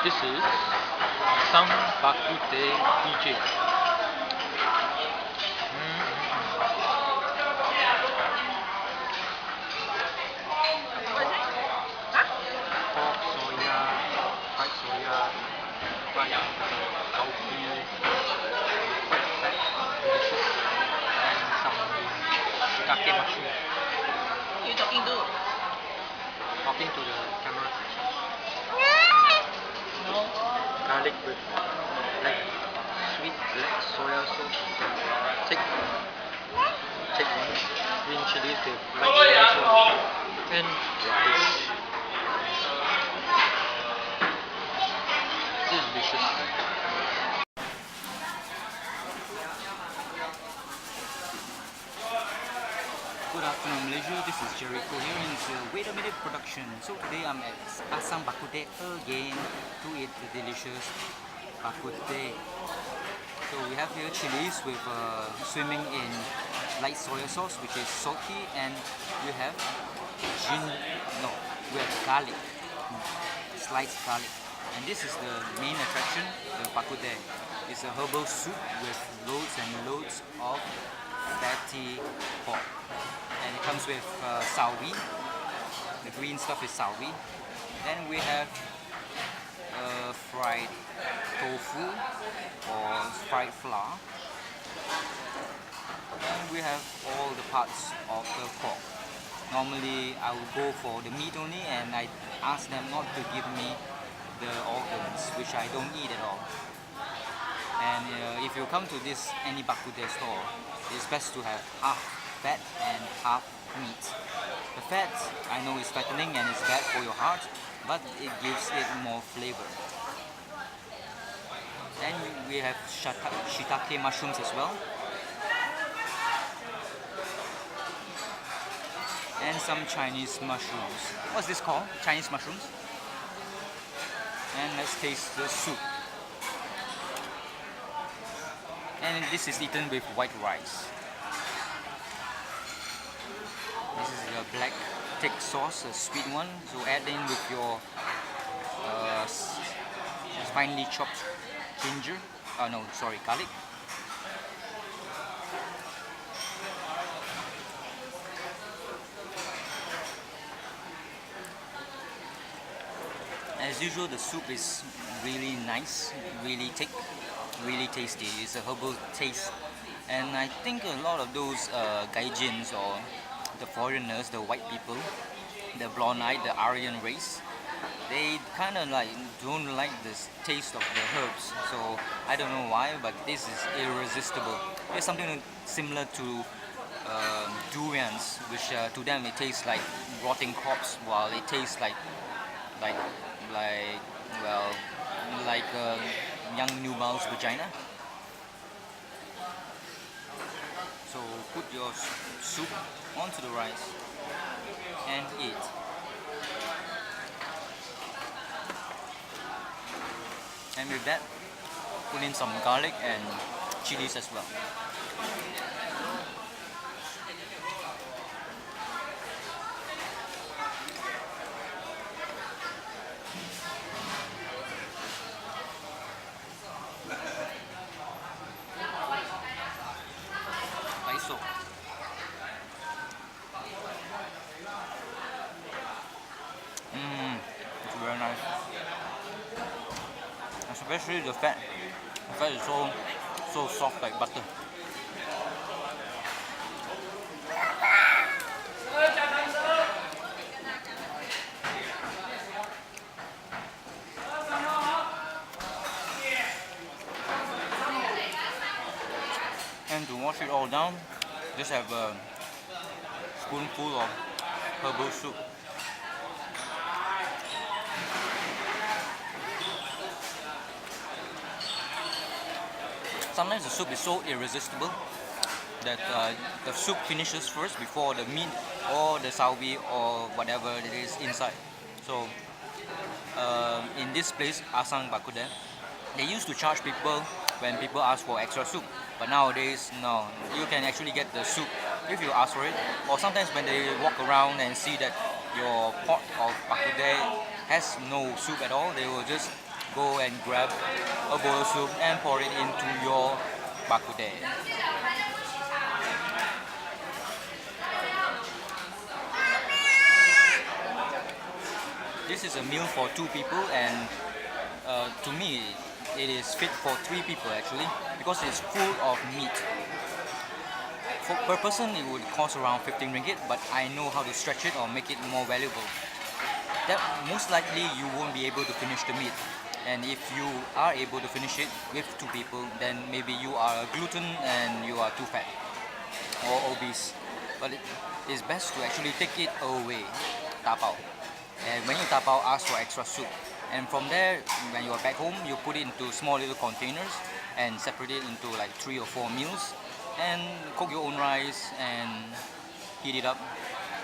This is Sang Bak Kut Teh DJ. Pork, soya, fried soya, fried cowpea, quite fat, delicious, and some shiitake mushroom. You talking to? Talking to the camera. No. Garlic with black, sweet black soya sauce. Take one. Green chilies with black soya sauce and rice. Delicious. Good afternoon Malaysia, this is Gerryko here in the Wait a Minute production. So today I'm at Sang Bak Kut Teh again to eat the delicious Bak Kut Teh. So we have here chilies with swimming in light soya sauce which is salty, and we have we have garlic, sliced garlic. And this is the main attraction, the Bak Kut Teh. It's a herbal soup with loads and loads of fatty pork. And it comes with sawi. The green stuff is sawi. Then we have fried tofu or fried flour. And we have all the parts of the pork. Normally I would go for the meat only, and I ask them not to give me the organs, which I don't eat at all. And if you come to this any Bak Kut Teh store, it's best to have half fat and half meat. The fat, I know, is fattening and it's bad for your heart, but it gives it more flavor. Then we have shiitake mushrooms as well, and some Chinese mushrooms. What's this called? Chinese mushrooms. And let's taste the soup. And this is eaten with white rice. This is a black thick sauce, a sweet one. So add in with your finely chopped ginger. Oh no, sorry, garlic. As usual, the soup is really nice, really thick, really tasty. It's a herbal taste, and I think a lot of those gaijins or the foreigners, the white people, the blonde-eyed, the Aryan race, they kind of don't like this taste of the herbs. So I don't know why, but this is irresistible. It's something similar to durians, which to them it tastes like rotting corpse, while it tastes like young newborn's vagina. So put your soup onto the rice and eat. And with that, put in some garlic and chilies as well. So it's very nice, especially the fat. The fat is so soft like butter. And to wash it all down, just have a spoonful of herbal soup. Sometimes the soup is so irresistible that the soup finishes first before the meat or the sawi or whatever it is inside. So in this place, Sang Bak Kut Teh, they used to charge people when people ask for extra soup. But nowadays, no, you can actually get the soup if you ask for it. Or sometimes when they walk around and see that your pot of Bak Kut Teh has no soup at all, they will just go and grab a bowl of soup and pour it into your bak kut teh. This is a meal for 2 people, and to me it is fit for 3 people actually, because it's full of meat. Per person it would cost around 15 ringgit, but I know how to stretch it or make it more valuable. That most likely you won't be able to finish the meat, and if you are able to finish it with 2 people, then maybe you are a gluten and you are too fat or obese. But it is best to actually take it away, tapao. And when you tapao, ask for extra soup. And from there, when you are back home, you put it into small little containers and separate it into like 3 or 4 meals, and cook your own rice and heat it up.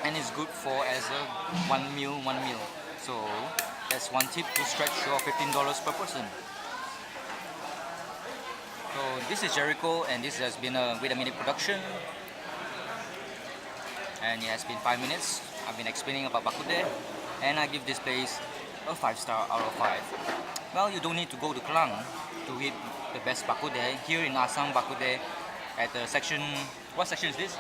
And it's good for as a one meal. So that's one tip to stretch your $15 per person. So this is Gerryko, and this has been a Wait a Minute production. And it has been 5 minutes. I've been explaining about bak kut teh, and I give this place a 5-star out of 5. Well, you don't need to go to Klang to eat the best bak kut teh. Here in Sang Bak Kut Teh, at the section, what section is this?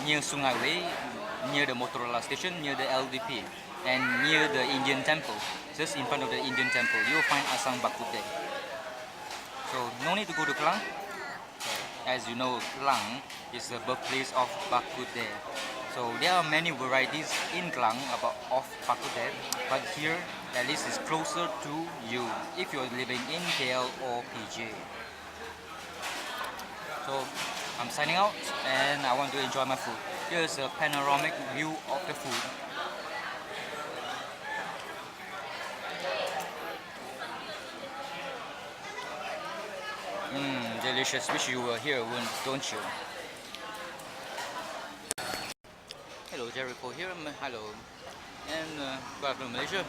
Near Sungai Way, near the Motorola station, near the LDP, and near the Indian temple. Just in front of the Indian temple, you'll find Sang Bak Kut Teh. So no need to go to Klang. As you know, Klang is the birthplace of bak kut teh. So there are many varieties in Klang of bak kut teh, but here at least it's closer to you if you're living in KL or PJ. So I'm signing out, and I want to enjoy my food. Here's a panoramic view of the food. Delicious. Wish you were here, don't you? Hello, Gerryko here. Hello, and good afternoon, Malaysia.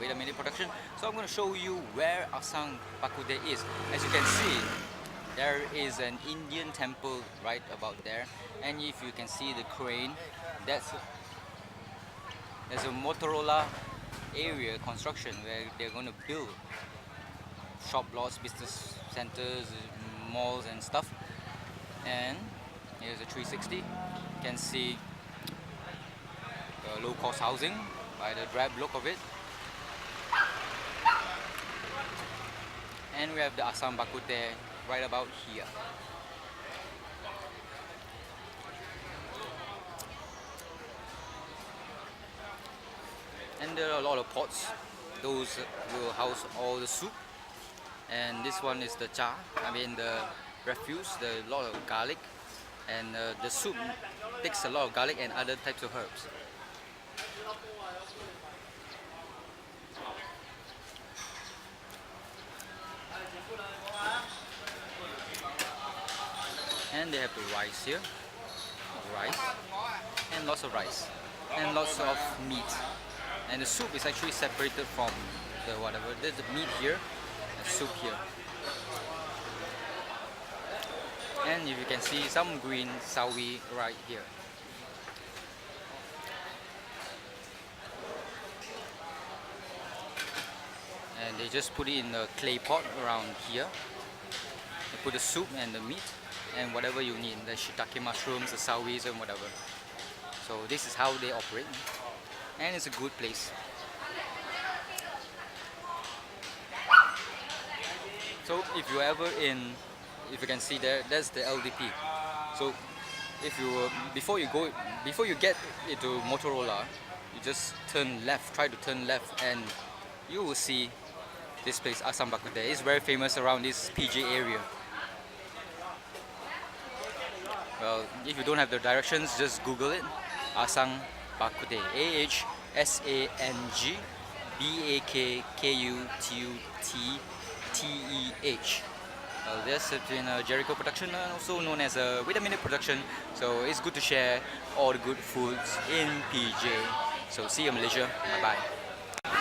Wait a minute production. So I'm going to show you where Sang Bak Kut Teh is. As you can see, there is an Indian temple right about there, and if you can see the crane, there's a Motorola area construction where they're going to build shop lots, business centers, malls and stuff. And here's a 360. You can see the low-cost housing by the drab look of it. And we have the Sang Bak Kut Teh right about here. And there are a lot of pots. Those will house all the soup. And this one is the cha, the refuse, the lot of garlic, and the soup takes a lot of garlic and other types of herbs. And they have the rice here, and lots of rice, and lots of meat. And the soup is actually separated from the whatever. There's the meat here, soup here, and if you can see some green sawi right here. And they just put it in a clay pot around here. They put the soup and the meat and whatever you need, the shiitake mushrooms, the sawis and whatever. So this is how they operate, and it's a good place. So if you ever if you can see there, that's the LDP. So if you before you get into Motorola, you just turn left, try to turn left, and you will see this place, Sang Bak Kut Teh. It's very famous around this PJ area. Well, if you don't have the directions, just Google it. Sang Bak Kut Teh. AHSangbakkutteh. This has been a Gerryko production, also known as a Wait a Minute production. So it's good to share all the good foods in PJ. So see you, Malaysia. Bye bye.